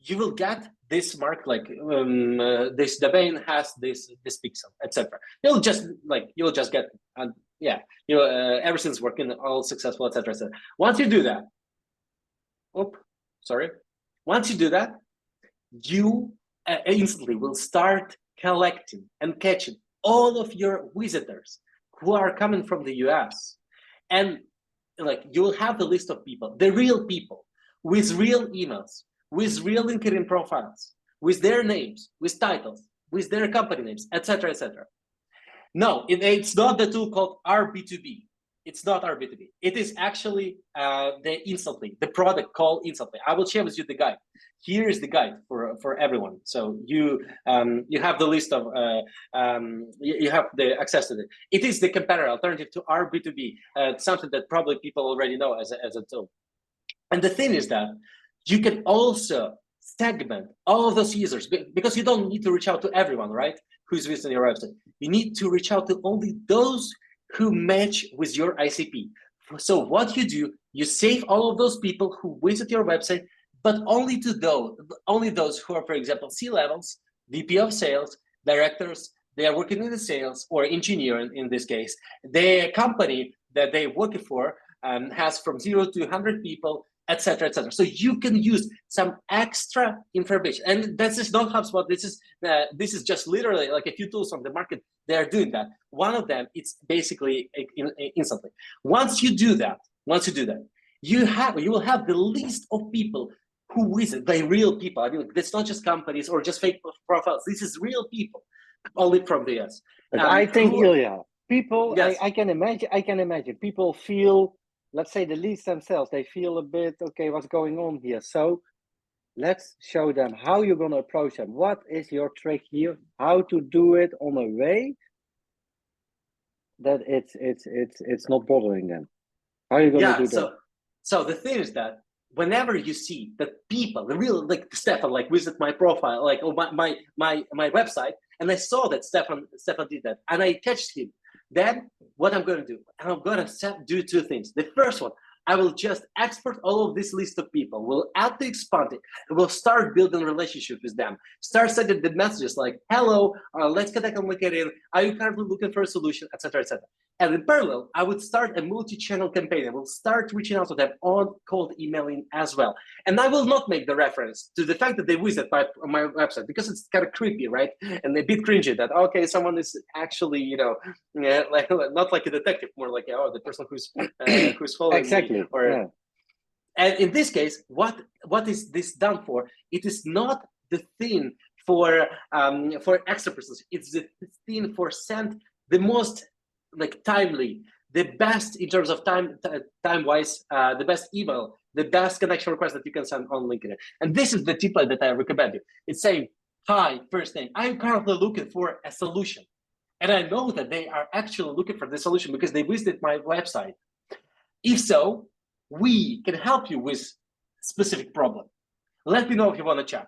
you will get this mark, like this domain has this pixel, etc. You'll just get everything's working, all successful, etc., etc. Once you do that, once you do that, you instantly will start collecting and catching all of your visitors who are coming from the US, and like, you will have the list of people, the real people, with real emails, with real LinkedIn profiles, with their names, with titles, with their company names, etc., etc. No, it's not the tool called RB2B. It's not RB2B. It is actually the Instantly, the product called Instantly. I will share with you the guide. Here is the guide for everyone. So you have the list of you have the access to it. It is the competitor alternative to RB2B, something that probably people already know as a tool. And the thing is that you can also segment all of those users, because you don't need to reach out to everyone, right? Who's visiting your website. You need to reach out to only those who match with your ICP. So what you do, you save all of those people who visit your website, but only those who are, for example, C-levels, VP of sales, directors, they are working in the sales, or engineer in this case. The company that they work for has from 0 to 100 people, etc., etc. So you can use some extra information, and this is not HubSpot. This is just literally like a few tools on the market. They are doing that. One of them, it's basically Instantly. Once you do that, you will have the list of people who visit, the real people. I mean, it's not just companies or just fake profiles. This is real people, only from the US. But I think, Ilya, people, yes. I can imagine people feel, let's say the leads themselves, they feel a bit, okay, what's going on here? So let's show them how you're going to approach them. What is your trick here? How to do it on a way that it's not bothering them. How are you going to do that? So the thing is that whenever you see that people, the real, like Stefan, like visit my profile, like my website, and I saw that Stefan did that, and I catched him. Then what I'm going to do, I'm going to do two things. The first one, I will just export all of this list of people. We'll add to Expandi. We'll start building a relationship with them. Start sending the messages like, hello, let's connect on LinkedIn. Are you currently looking for a solution, etc., etc. And in parallel, I would start a multi-channel campaign. I will start reaching out to them on cold emailing as well. And I will not make the reference to the fact that they visit my website, because it's kind of creepy, right? And a bit cringy that, okay, someone is actually, like, not like a detective, more like, oh, the person who's following exactly. me. And in this case, what is this done for? It is not the thing for extra persons. It's the thing for send the most like timely, the best in terms of time wise, the best email, the best connection request that you can send on LinkedIn. And this is the template that I recommend you. It's saying, hi, first name, I'm currently looking for a solution. And I know that they are actually looking for the solution because they visited my website. If so, we can help you with specific problem. Let me know if you want to chat.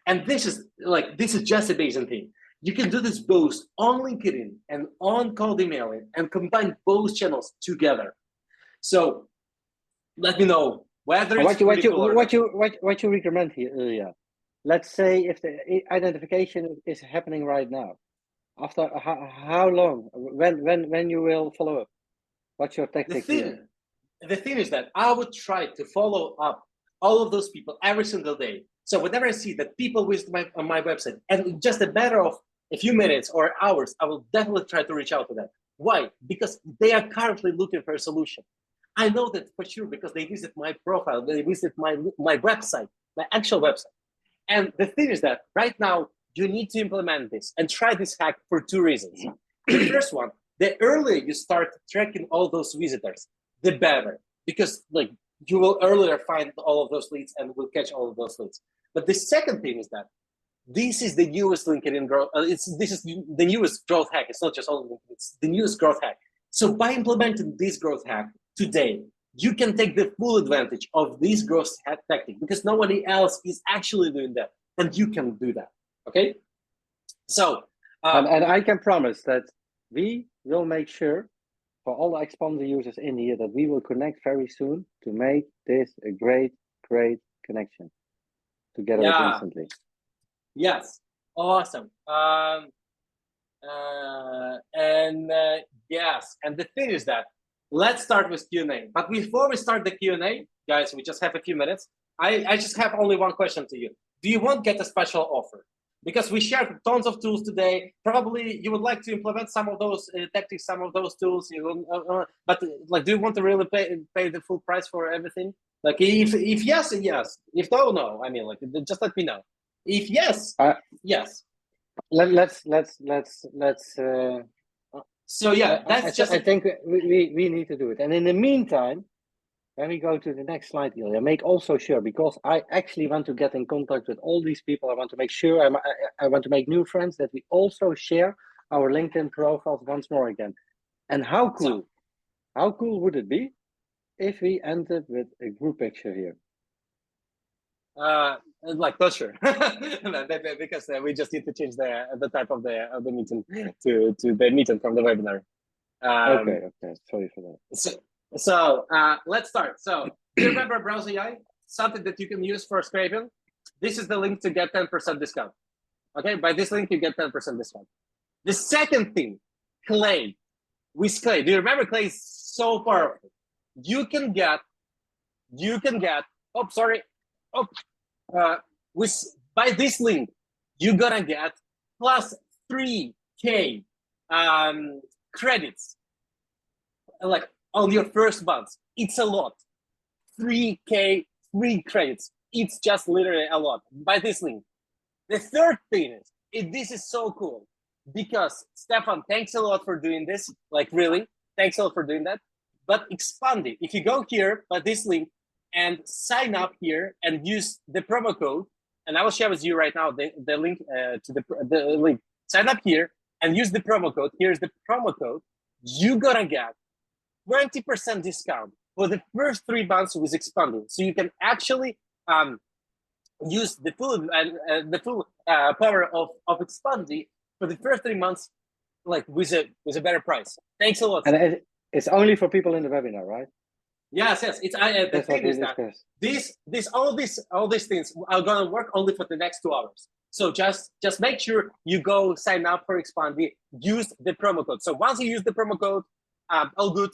And this is just amazing thing. You can do this both on LinkedIn and on cold emailing and combine both channels together. So let me know whether it's what you recommend here, Ilya. Let's say if the identification is happening right now, after how long, when you will follow up? What's your tactic here? The thing is that I would try to follow up all of those people every single day. So whenever I see that people visit on my website, and just a matter of a few minutes or hours, I will definitely try to reach out to them. Why? Because they are currently looking for a solution. I know that for sure because they visit my profile, they visit my website, my actual website. And the thing is that right now you need to implement this and try this hack for two reasons. The first one, the earlier you start tracking all those visitors, the better, because like you will earlier find all of those leads and will catch all of those leads. But the second thing is that this is the newest LinkedIn growth. This is the newest growth hack. It's not just all LinkedIn, it's the newest growth hack. So by implementing this growth hack today, you can take the full advantage of this growth hack tactic because nobody else is actually doing that, and you can do that. Okay. So and I can promise that we will make sure for all the Expandi users in here that we will connect very soon to make this a great connection together instantly. Yes, awesome. Yes, and the thing is that let's start with Q&A. But before we start the Q&A, guys, we just have a few minutes. I just have only one question to you. Do you want to get a special offer? Because we shared tons of tools today. Probably you would like to implement some of those tactics, some of those tools. But like, do you want to really pay the full price for everything? Like, if yes, yes. If no, no. I mean, like, just let me know. If yes, yes. Let's. So yeah, I think we need to do it. And in the meantime, when we go to the next slide, Ilya, make also sure, because I actually want to get in contact with all these people. I want to make sure I want to make new friends, that we also share our LinkedIn profiles once more again. And how cool would it be if we ended with a group picture here? Like sure. Because we just need to change the type of the meeting to the meeting from the webinar. Okay, sorry for that. So let's start. So do you remember Browse AI? Something that you can use for scraping. This is the link to get 10% discount. Okay, by this link you get 10% discount. The second thing, Clay. With Clay, do you remember Clay is so powerful? You can get. Oh, sorry. Oh, by this link, you're gonna get plus 3K credits, like on your first month. It's a lot. 3K free credits. It's just literally a lot. By this link. The third thing is, this is so cool because Stefan, thanks a lot for doing this. Like really, thanks a lot for doing that. But Expandi, if you go here by this link and sign up here and use the promo code, and I will share with you right now the link to the link. Sign up here and use the promo code. Here's the promo code. You're gonna get 20% discount for the first 3 months with Expandi. So you can actually use the full power of Expandi for the first 3 months, like with a better price. Thanks a lot. And it's only for people in the webinar, right? Yes. It's the thing is that all these things are gonna work only for the next 2 hours. So just make sure you go sign up for Expandi. Use the promo code. So once you use the promo code, all good.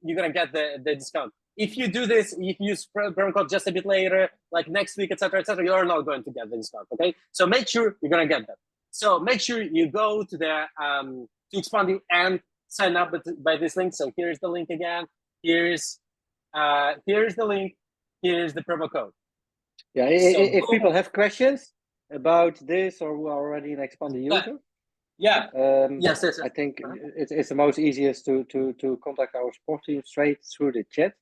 You're gonna get the discount. If you do this, if you use promo code just a bit later, like next week, etc., you're not going to get the discount. Okay, so make sure you're gonna get that. So make sure you go to the to Expandi and sign up by this link. So here's the link again. Here's the link. Here's the promo code. Yeah, if people have questions about this or who are already an Expandi user. Yeah. Yes. I think it's the most easiest to contact our support team straight through the chat,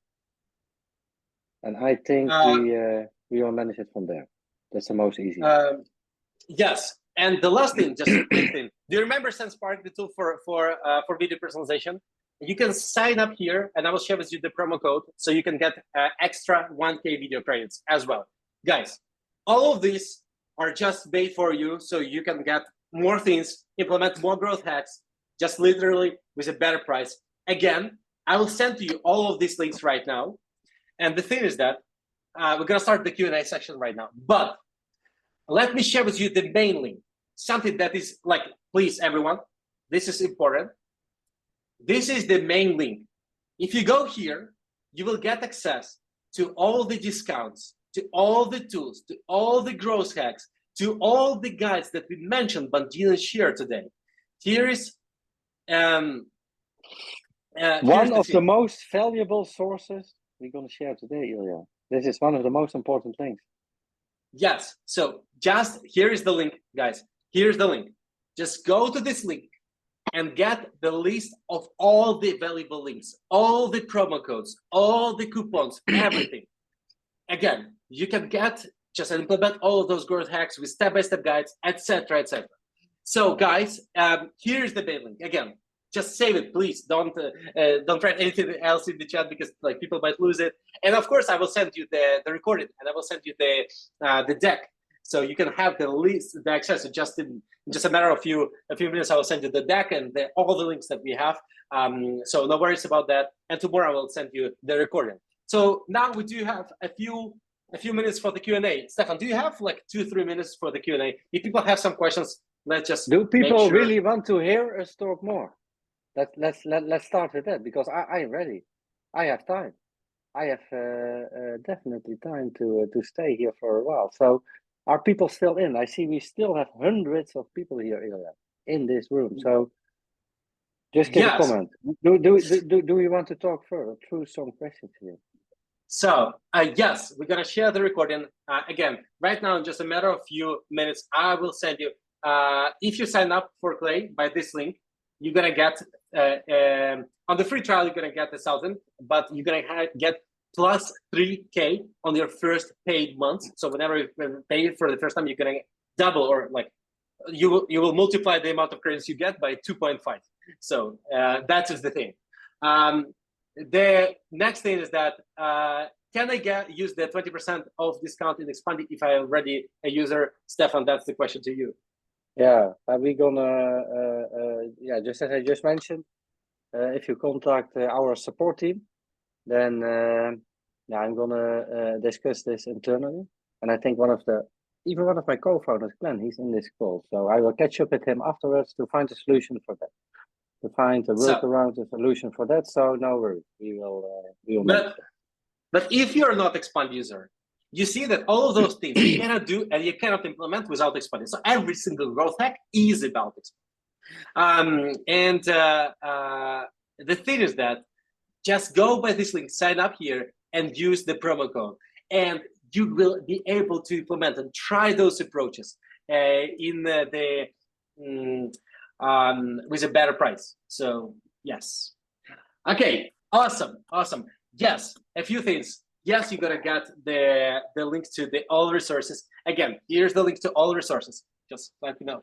and I think we will manage it from there. That's the most easy. Yes, and the last thing, just LinkedIn. Do you remember SenseSpark, the tool for video personalization? You can sign up here, and I will share with you the promo code, so you can get extra 1K video credits as well. Guys, all of these are just made for you, so you can get more things, implement more growth hacks, just literally with a better price. Again, I will send to you all of these links right now. And the thing is that we're gonna start the Q&A section right now, but let me share with you the main link, something that is like, please everyone, this is important. This is the main link. If you go here, you will get access to all the discounts, to all the tools, to all the growth hacks, to all the guides that we mentioned but didn't share today. Here is one of the most valuable sources we're going to share today, Ilya. This is one of the most important things. Yes, so just here is the link, guys. Here's the link. Just go to this link and get the list of all the valuable links, all the promo codes, all the coupons, everything. Again, you can get, just implement all of those growth hacks with step-by-step guides, etc., etc. So guys, here's the main link. Again, just save it, please. Don't write anything else in the chat because like people might lose it. And of course, I will send you the recording, and I will send you the deck, so you can have the list, the access. Just in just a matter of a few minutes, I will send you the deck and all the links that we have. So no worries about that. And tomorrow I will send you the recording. So now we do have a few minutes for the Q&A. Stefan, do you have like 2-3 minutes for the Q&A? If people have some questions, let's just. Do people really want to hear us talk more? Let's start with that, because I'm ready. I have time. I have definitely time to stay here for a while. So are people still in? I see we still have hundreds of people here, Ilya, in this room. So just give a comment. Do you want to talk further through some questions here? So yes, we're gonna share the recording again right now. In just a matter of few minutes, I will send you. If you sign up for Clay by this link, you're gonna get on the free trial. You're gonna get 1,000, but you're gonna get plus 3K on your first paid month. So whenever you pay it for the first time, you're gonna double, or like you will multiply the amount of credits you get by 2.5. So that is the thing. The next thing is that can I use the 20% off discount in Expandi if I am already a user? Stefan, that's the question to you. Yeah, we're gonna just as I just mentioned, if you contact our support team, then I'm gonna discuss this internally, and I think one of my co-founders, Glenn, he's in this call, so I will catch up with him afterwards to find a solution for that, to find a workaround, a solution for that. So no worries, we will. But if you're not Expand user, you see that all of those things you cannot do and you cannot implement without Expand. So every single growth hack is about Expand. The thing is that just go by this link, sign up here, and use the promo code, and you will be able to implement and try those approaches with a better price. So yes, okay, awesome. Yes, a few things. Yes, you're gonna get the link to all resources. Again, here's the link to all resources. Just let me know.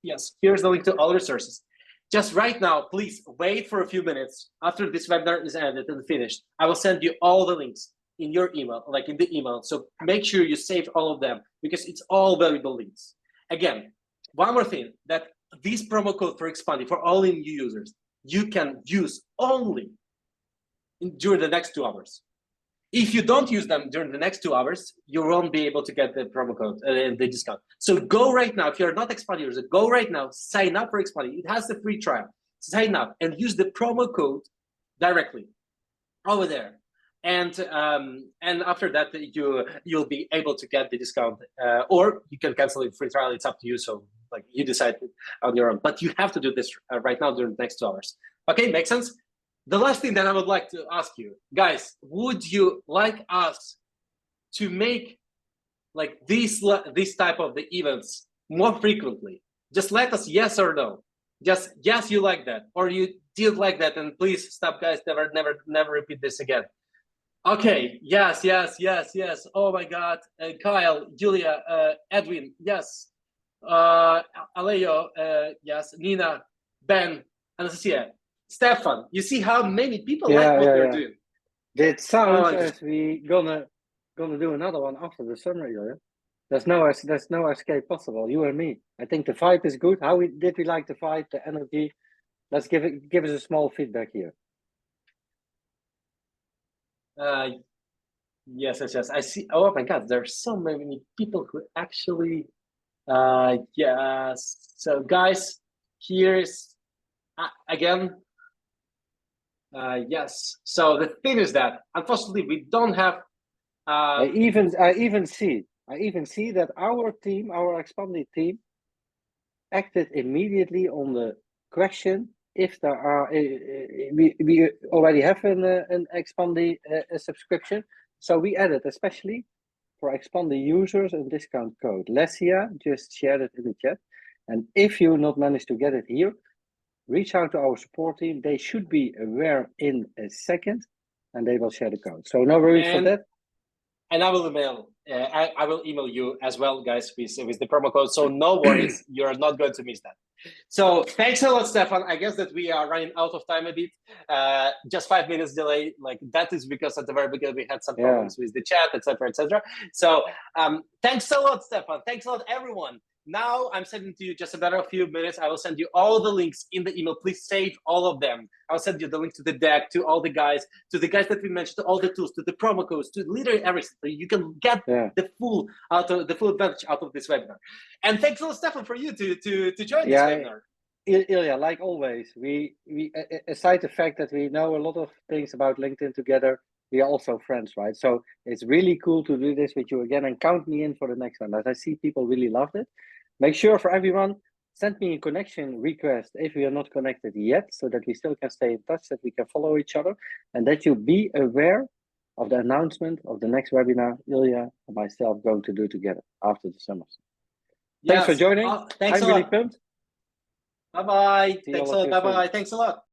Yes, here's the link to all resources. Just right now, please wait for a few minutes. After this webinar is ended and finished, I will send you all the links in your email, like in the email. So make sure you save all of them, because it's all valuable links. Again, one more thing, that this promo code for Expandi, for all new users, you can use only during the next 2 hours. If you don't use them during the next 2 hours, you won't be able to get the promo code and the discount. So go right now. If you're not Expandi user, go right now, sign up for Expandi. It has the free trial. Sign up and use the promo code directly over there. And after that, you'll be able to get the discount, or you can cancel the free trial. It's up to you. So like you decide on your own. But you have to do this right now during the next 2 hours. Okay, makes sense? The last thing that I would like to ask you, guys, would you like us to make like this type of the events more frequently? Just let us yes or no. Just yes, you like that, or you did like that, and please stop, guys. Never repeat this again. Okay, yes. Oh my God, Kyle, Julia, Edwin, yes. Alejo, yes, Nina, Ben, Anastasia, Stefan. You see how many people like what we're doing. It sounds as we gonna do another one after the summer, Ilya. There's no escape possible. You and me. I think the vibe is good. How did we like the vibe, the energy? Let's give us a small feedback here. Yes. I see. Oh my God, there's so many people who actually. Yes. So guys, here's again. Yes. So the thing is that unfortunately we don't have. I even see that our team, our Expandi team, acted immediately on the question if there are. We already have an Expandi subscription, so we added especially for Expandi users a discount code. Lesia just shared it in the chat, and if you not managed to get it here, reach out to our support team. They should be aware in a second, and they will share the code. So no worries for that. And I will email. I will email you as well, guys, with the promo code. So no worries, you're not going to miss that. So thanks a lot, Stefan. I guess that we are running out of time a bit. Just 5 minutes delay. Like that is because at the very beginning we had some problems with the chat, etc., etc. So thanks a lot, Stefan. Thanks a lot, everyone. Now I'm sending to you just a matter of few minutes. I will send you all the links in the email. Please save all of them. I'll send you the link to the deck, to all the guys, that we mentioned, to all the tools, to the promo codes, to literally everything. So you can get the full advantage out of this webinar. And thanks a lot, Stefan, for you to join this webinar. Ilya, like always, we aside the fact that we know a lot of things about LinkedIn together, we are also friends, right? So it's really cool to do this with you again, and count me in for the next one. As I see people really loved it. Make sure for everyone, send me a connection request if we are not connected yet, so that we still can stay in touch, that we can follow each other, and that you be aware of the announcement of the next webinar Ilya and myself going to do together after the summer. Thanks for joining. Thanks I'm a really lot. pumped. Bye-bye. Thanks a lot. Bye-bye. Thanks a lot.